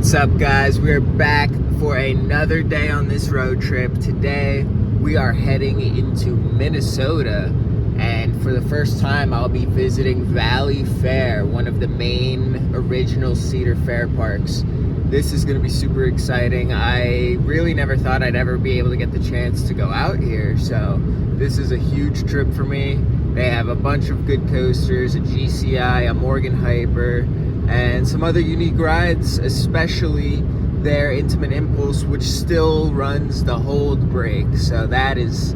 What's up, guys? We're back for another day on this road trip. Today we are heading into Minnesota, and for the first time I'll be visiting Valleyfair, one of the main original Cedar Fair parks. This is going to be super exciting. I really never thought I'd ever be able to get the chance to go out here, so this is a huge trip for me. They have a bunch of good coasters, a GCI, a Morgan Hyper, and some other unique rides, especially their Intimate Impulse, which still runs the hold brake. So that is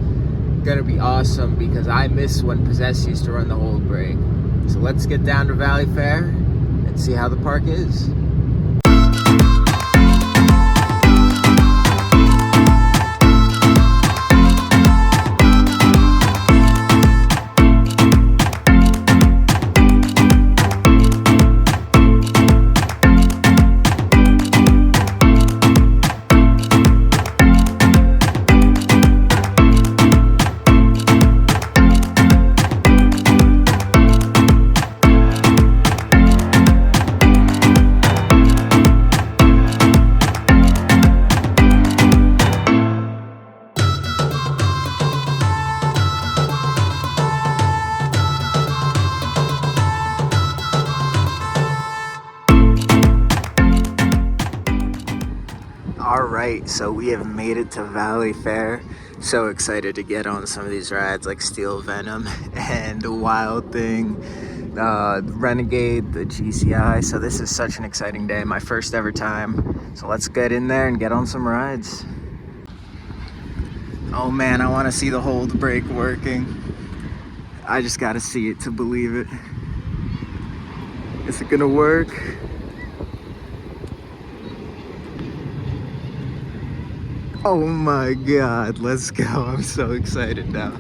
gonna be awesome because I miss when Possess used to run the hold brake. So let's get down to Valleyfair and see how the park is. Alright, so we have made it to Valleyfair. So excited to get on some of these rides like Steel Venom and the Wild Thing, Renegade, the GCI. So this is such an exciting day, my first ever time. So let's get in there and get on some rides. Oh man, I want to see the hold brake working. I just gotta see it to believe it. Is it gonna work? Oh my god, let's go. I'm so excited now.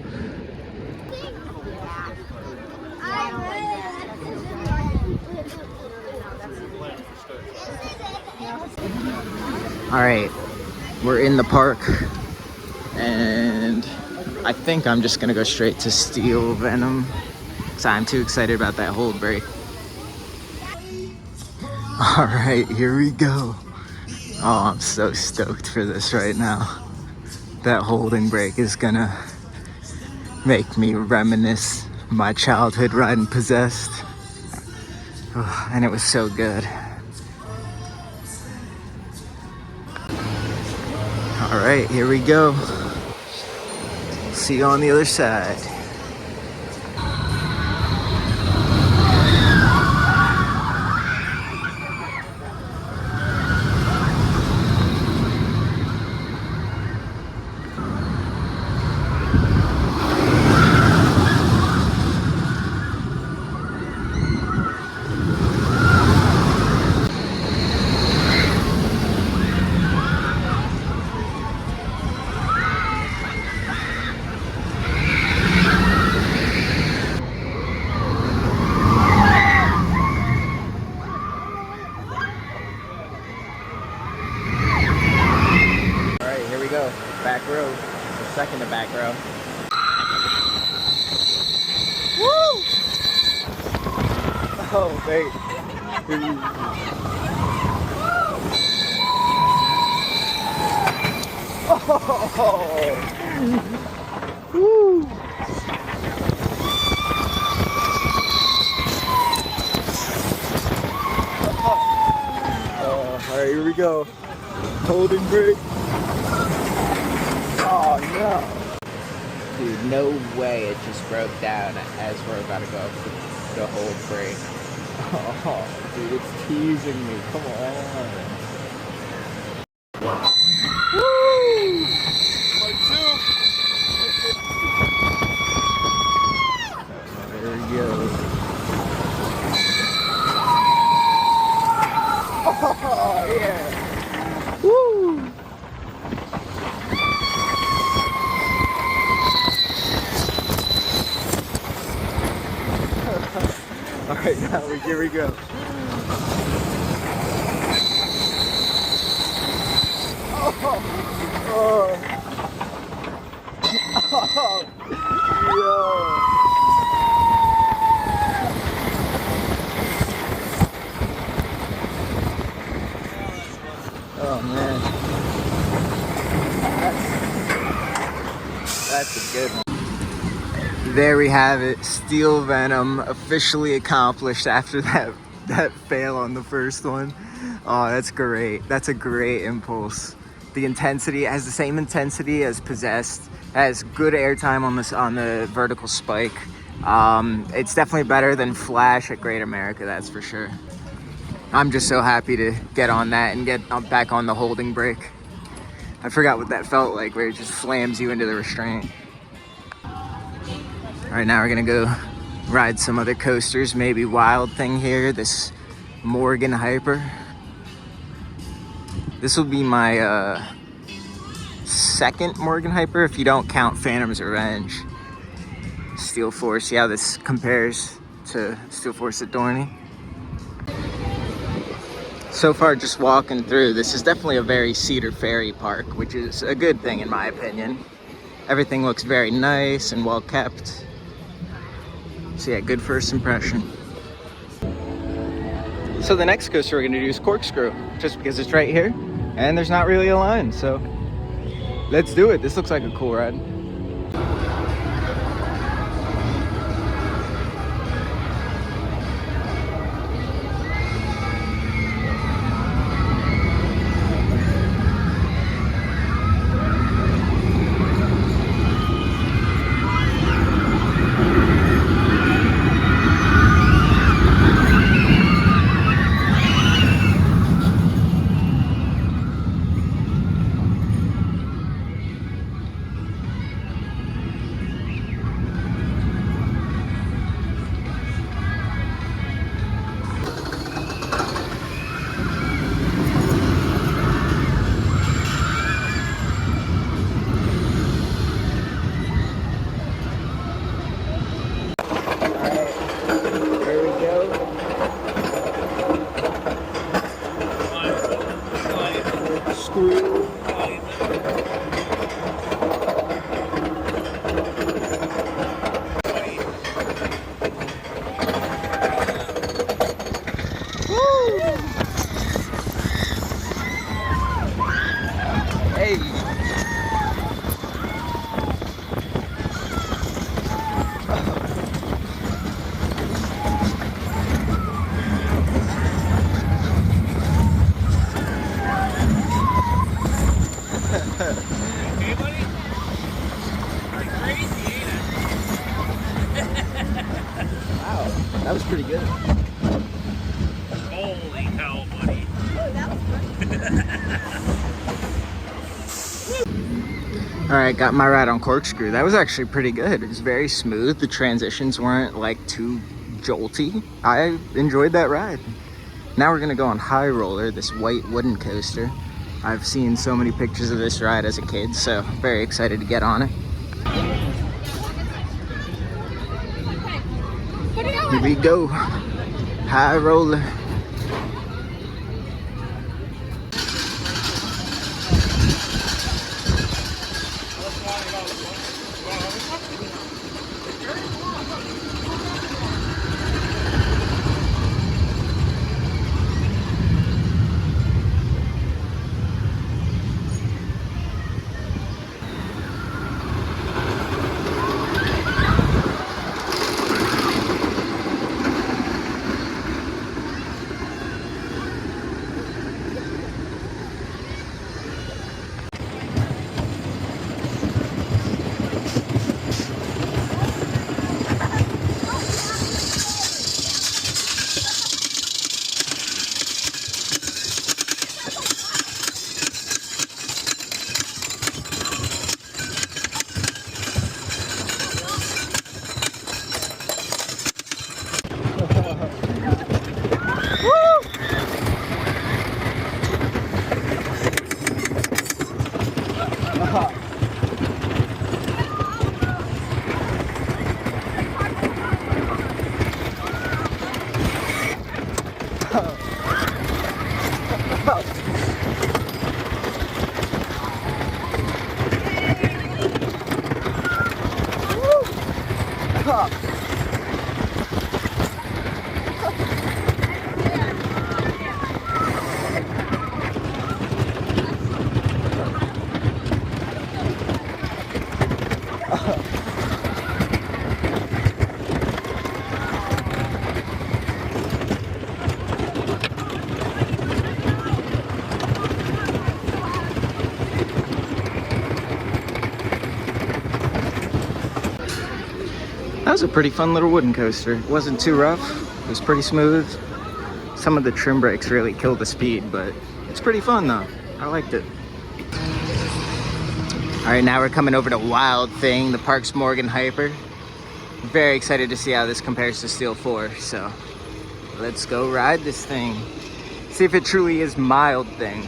Alright, we're in the park, and I think I'm just gonna go straight to Steel Venom because I'm too excited about that hold brake. Alright, here we go. Oh, I'm so stoked for this right now. That holding brake is gonna make me reminisce my childhood riding Possessed. Oh, and it was so good. All right, here we go. See you on the other side. Back row, the second to back row. Woo! Oh, wait. Oh! Woo! All right, here we go. Holding brake. Oh no. Dude, no way it just broke down as we're about to go up the hold brake. Oh, dude, it's teasing me. Come on. Woo! Part two. There he goes. Oh, yeah. Woo! Alright, now here we go. Oh, yo. That's a good one. There we have it. Steel Venom officially accomplished after that fail on the first one. Oh, that's great. That's a great impulse. The intensity has the same intensity as Possessed. Has good airtime on the vertical spike. It's definitely better than Flash at Great America, that's for sure. I'm just so happy to get on that and get back on the holding brake. I forgot what that felt like, where it just slams you into the restraint. All right, now we're gonna go ride some other coasters, maybe Wild Thing here, this Morgan Hyper. This will be my second Morgan Hyper if you don't count Phantom's Revenge. Steel Force, see how this compares to Steel Force at Dorney. So far, just walking through, this is definitely a very Cedar Ferry park, which is a good thing in my opinion. Everything looks very nice and well kept. So yeah, good first impression. So the next coaster we're gonna do is Corkscrew, just because it's right here and there's not really a line, so let's do it. This looks like a cool ride. That was pretty good. Holy cow, buddy. Oh, that was fun. All right, got my ride on Corkscrew. That was actually pretty good. It was very smooth. The transitions weren't like too jolty. I enjoyed that ride. Now we're gonna go on High Roller, this white wooden coaster. I've seen so many pictures of this ride as a kid, so very excited to get on it. Here we go, High Roller. That was a pretty fun little wooden coaster. It wasn't too rough. It was pretty smooth. Some of the trim brakes really killed the speed, but it's pretty fun though. I liked it. All right, now we're coming over to Wild Thing, the Parks Morgan Hyper. Very excited to see how this compares to Steel Force. So let's go ride this thing. See if it truly is Mild Thing.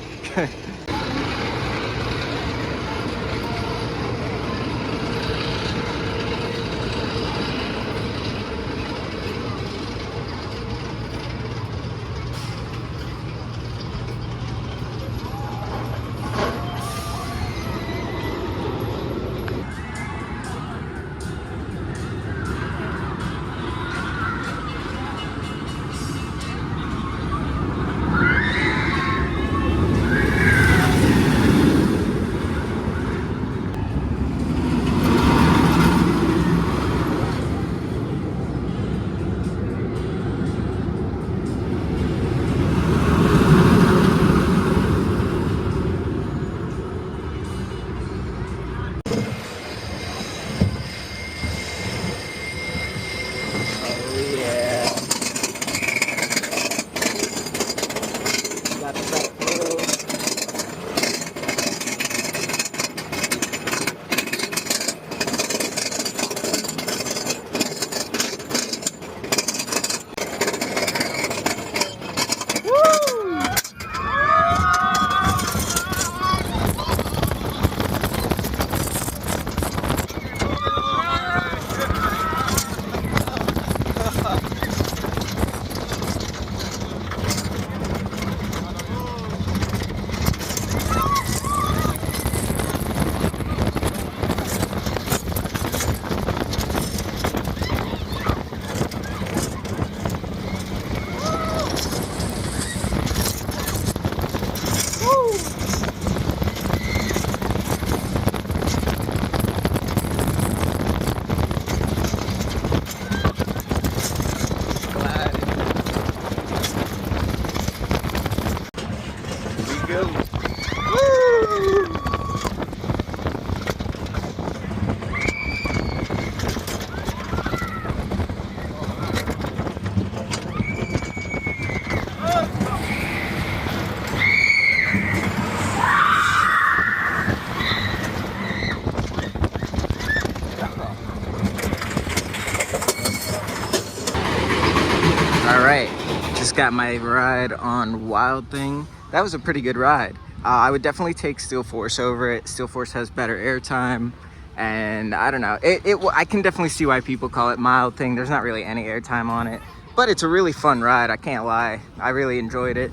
Got my ride on Wild Thing. That was a pretty good ride. I would definitely take Steel Force over it. Steel Force has better airtime, and I don't know. I can definitely see why people call it Mild Thing. There's not really any airtime on it, but it's a really fun ride. I can't lie. I really enjoyed it.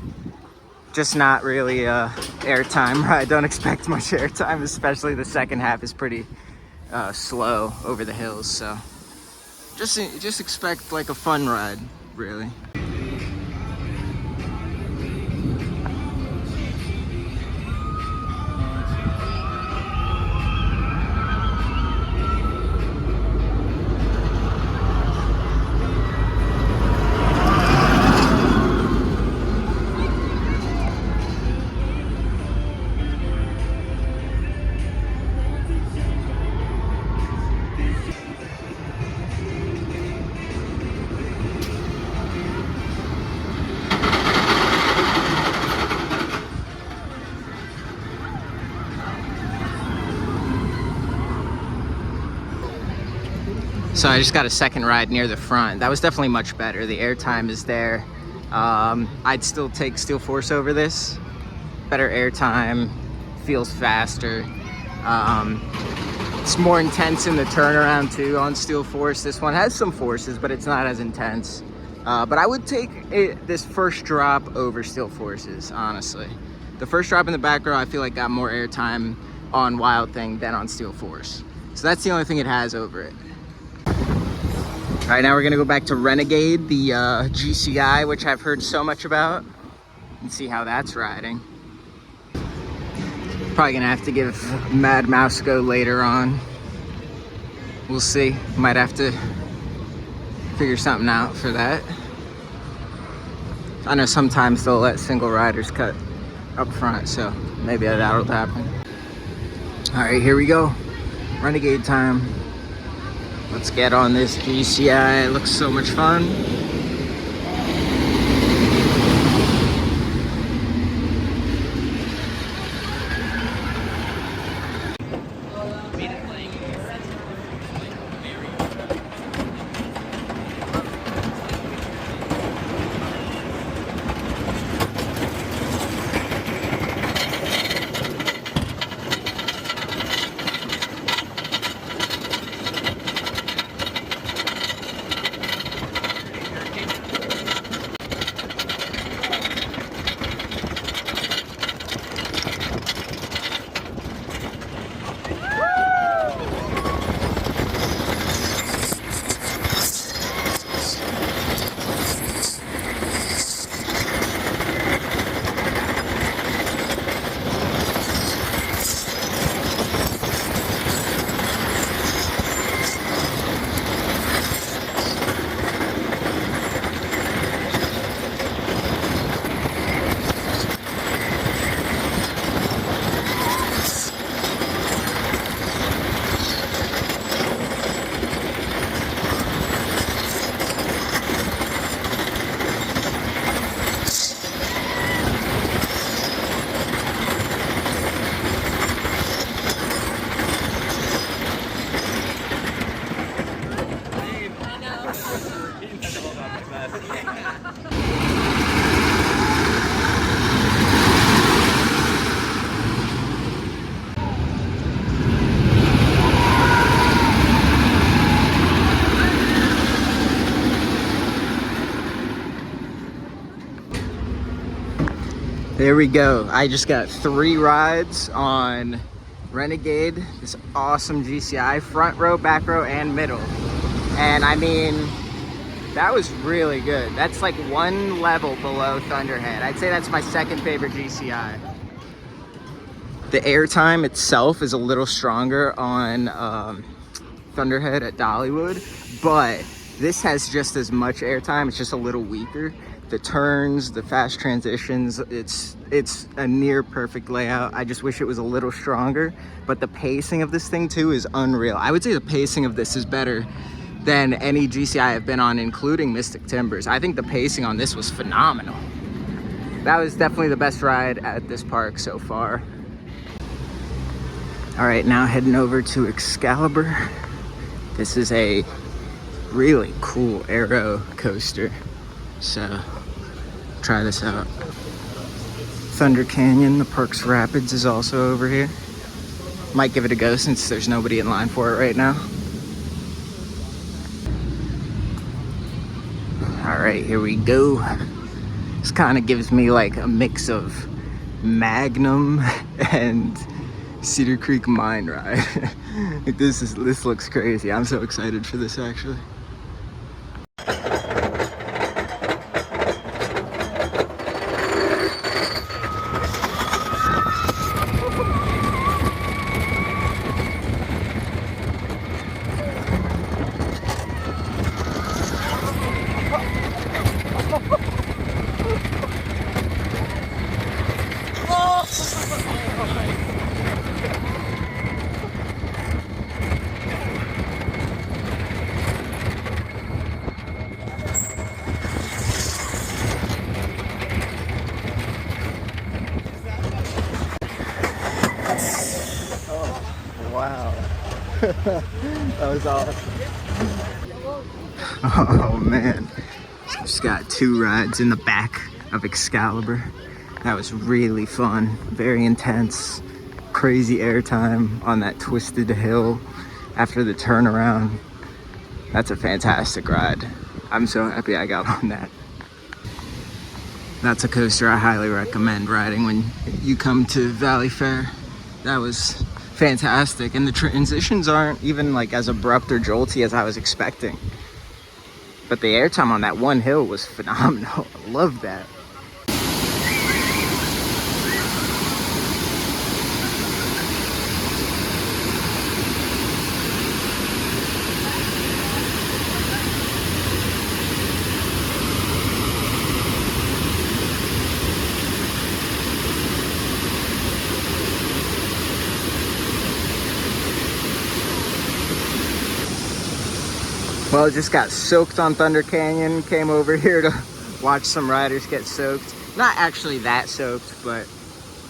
Just not really airtime ride. Don't expect much airtime, especially the second half is pretty slow over the hills. So just expect like a fun ride, really. So I just got a second ride near the front. That was definitely much better. The airtime is there. I'd still take Steel Force over this. Better airtime, feels faster. It's more intense in the turnaround too on Steel Force. This one has some forces, but it's not as intense. But I would take this first drop over Steel Force's, honestly. The first drop in the back row, I feel like got more airtime on Wild Thing than on Steel Force. So that's the only thing it has over it. All right, now we're gonna go back to Renegade, the GCI, which I've heard so much about, and see how that's riding. Probably gonna have to give Mad Mouse a go later on. We'll see. Might have to figure something out for that. I know sometimes they'll let single riders cut up front, so maybe that'll happen. All right, here we go. Renegade time. Let's get on this GCI. It looks so much fun. There we go. I just got 3 rides on Renegade, this awesome GCI, front row, back row, and middle. And I mean, that was really good. That's like 1 level below Thunderhead. I'd say that's my 2nd favorite GCI. The airtime itself is a little stronger on Thunderhead at Dollywood, but this has just as much airtime. It's just a little weaker. The turns, the fast transitions, it's a near perfect layout. I just wish it was a little stronger, but the pacing of this thing too is unreal. I would say the pacing of this is better than any GCI I've been on, including Mystic Timbers. I think the pacing on this was phenomenal. That was definitely the best ride at this park so far. All right, now heading over to Excalibur. This is a really cool aero coaster, so try this out. Thunder Canyon, the Parks Rapids is also over here. Might give it a go since there's nobody in line for it right now. All right, here we go. This kind of gives me like a mix of Magnum and Cedar Creek Mine Ride. Like this looks crazy. I'm so excited for this actually. Wow. That was awesome. Oh man. Just got 2 rides in the back of Excalibur. That was really fun. Very intense. Crazy airtime on that twisted hill after the turnaround. That's a fantastic ride. I'm so happy I got on that. That's a coaster I highly recommend riding when you come to Valleyfair. That was fantastic, and the transitions aren't even like as abrupt or jolty as I was expecting. But the airtime on that one hill was phenomenal. I love that. Well, just got soaked on Thunder Canyon. Came over here to watch some riders get soaked. Not actually that soaked, but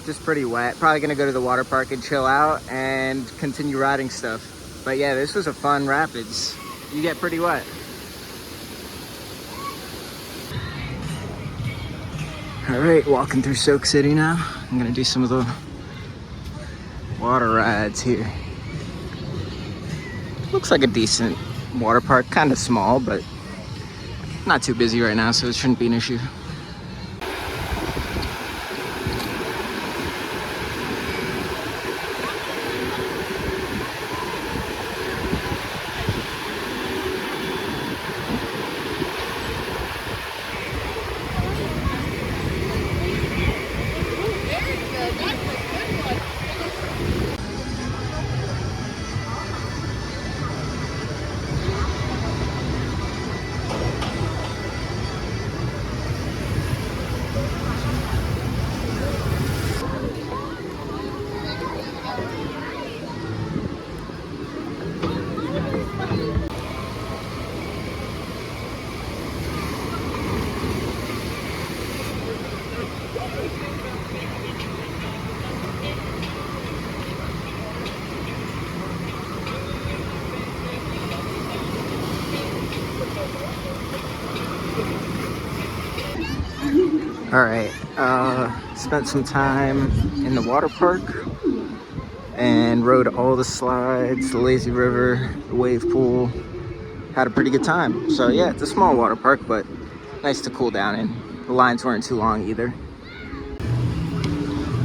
just pretty wet. Probably gonna go to the water park and chill out and continue riding stuff. But yeah, this was a fun rapids. You get pretty wet. All right, walking through Soak City now. I'm gonna do some of the water rides here. Looks like a decent water park, kind of small, but not too busy right now, so it shouldn't be an issue. All right, spent some time in the water park and rode all the slides, the lazy river, the wave pool. Had a pretty good time. So yeah, it's a small water park, but nice to cool down in. The lines weren't too long either.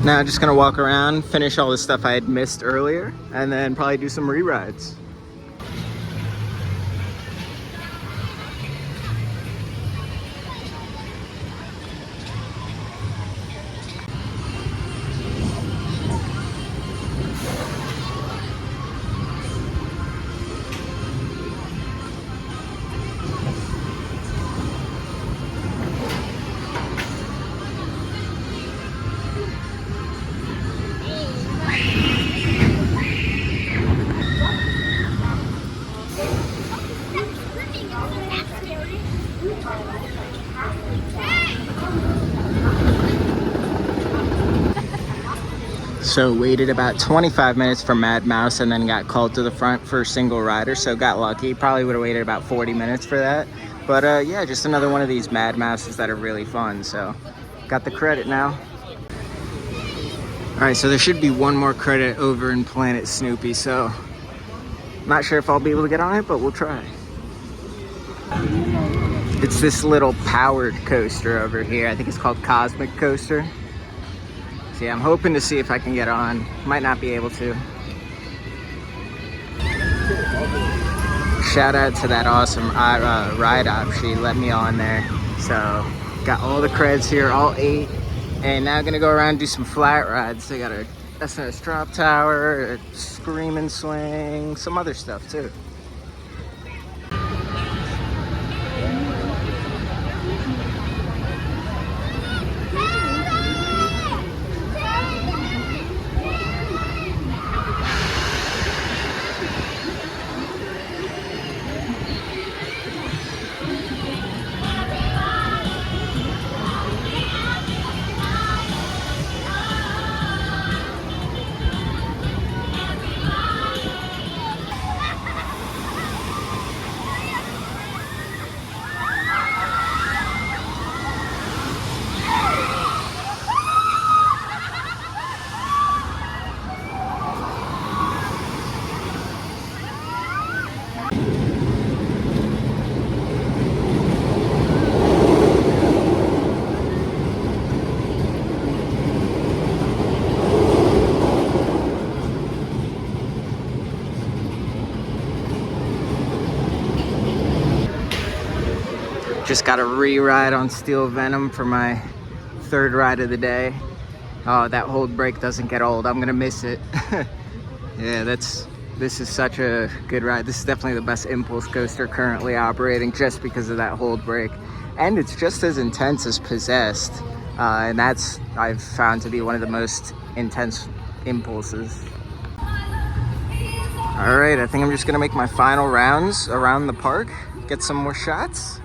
Now just gonna walk around, finish all the stuff I had missed earlier, and then probably do some re-rides. So waited about 25 minutes for Mad Mouse and then got called to the front for a single rider, so got lucky. Probably would have waited about 40 minutes for that. But yeah, just another one of these Mad Mouses that are really fun, so got the credit now. All right, so there should be one more credit over in Planet Snoopy, so not sure if I'll be able to get on it, but we'll try. It's this little powered coaster over here. I think it's called Cosmic Coaster. So yeah, I'm hoping to see if I can get on. Might not be able to. Shout out to that awesome ride op. She let me on there. So got all the creds here, all 8. And now I'm gonna go around and do some flat rides. They got a SNS drop tower, a scream and swing, some other stuff too. Just got a re-ride on Steel Venom for my 3rd ride of the day. Oh, that hold break doesn't get old. I'm gonna miss it. Yeah, this is such a good ride. This is definitely the best impulse coaster currently operating just because of that hold break. And it's just as intense as Possessed. And that's, I've found to be one of the most intense impulses. All right, I think I'm just gonna make my final rounds around the park, get some more shots,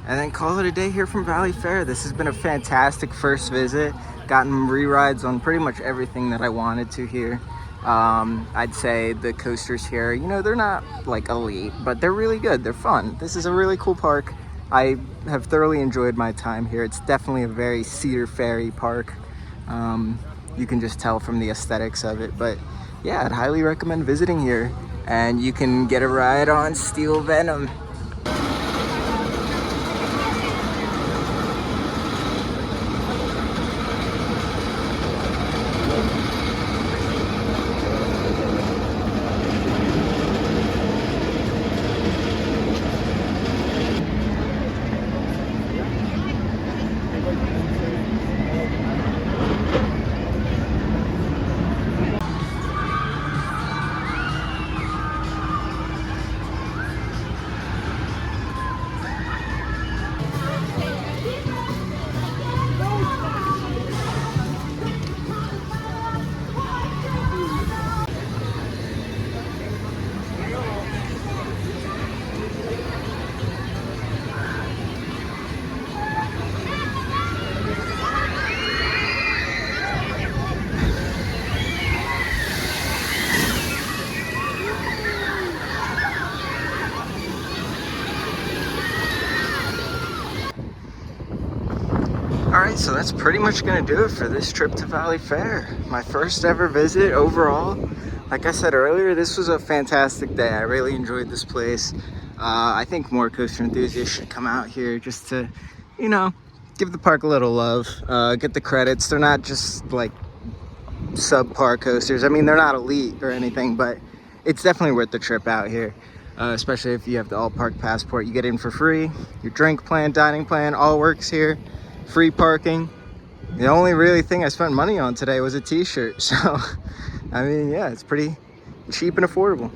and then call it a day here from Valleyfair. This has been a fantastic first visit. Gotten re-rides on pretty much everything that I wanted to here. I'd say the coasters here, you know, they're not like elite, but they're really good. They're fun. This is a really cool park. I have thoroughly enjoyed my time here. It's definitely a very Cedar Ferry park. You can just tell from the aesthetics of it, but yeah, I'd highly recommend visiting here, and you can get a ride on Steel Venom. Alright, so that's pretty much going to do it for this trip to Valleyfair. My first ever visit overall. Like I said earlier, this was a fantastic day. I really enjoyed this place. I think more coaster enthusiasts should come out here just to, you know, give the park a little love. Get the credits. They're not just like subpar coasters. I mean, they're not elite or anything, but it's definitely worth the trip out here. Especially if you have the all park passport. You get in for free. Your drink plan, dining plan, all works here. Free parking. The only really thing I spent money on today was a t-shirt. So, I mean, yeah, it's pretty cheap and affordable.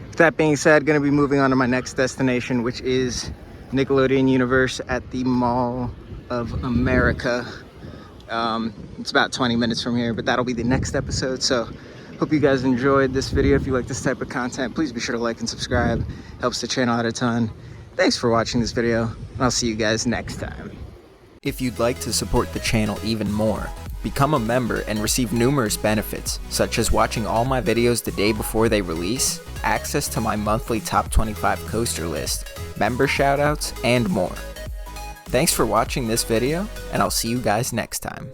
With that being said, going to be moving on to my next destination, which is Nickelodeon Universe at the Mall of America. It's about 20 minutes from here, but that'll be the next episode. So, hope you guys enjoyed this video. If you like this type of content, please be sure to like and subscribe. Helps the channel out a ton. Thanks for watching this video, and I'll see you guys next time. If you'd like to support the channel even more, become a member and receive numerous benefits, such as watching all my videos the day before they release, access to my monthly top 25 coaster list, member shoutouts, and more. Thanks for watching this video, and I'll see you guys next time.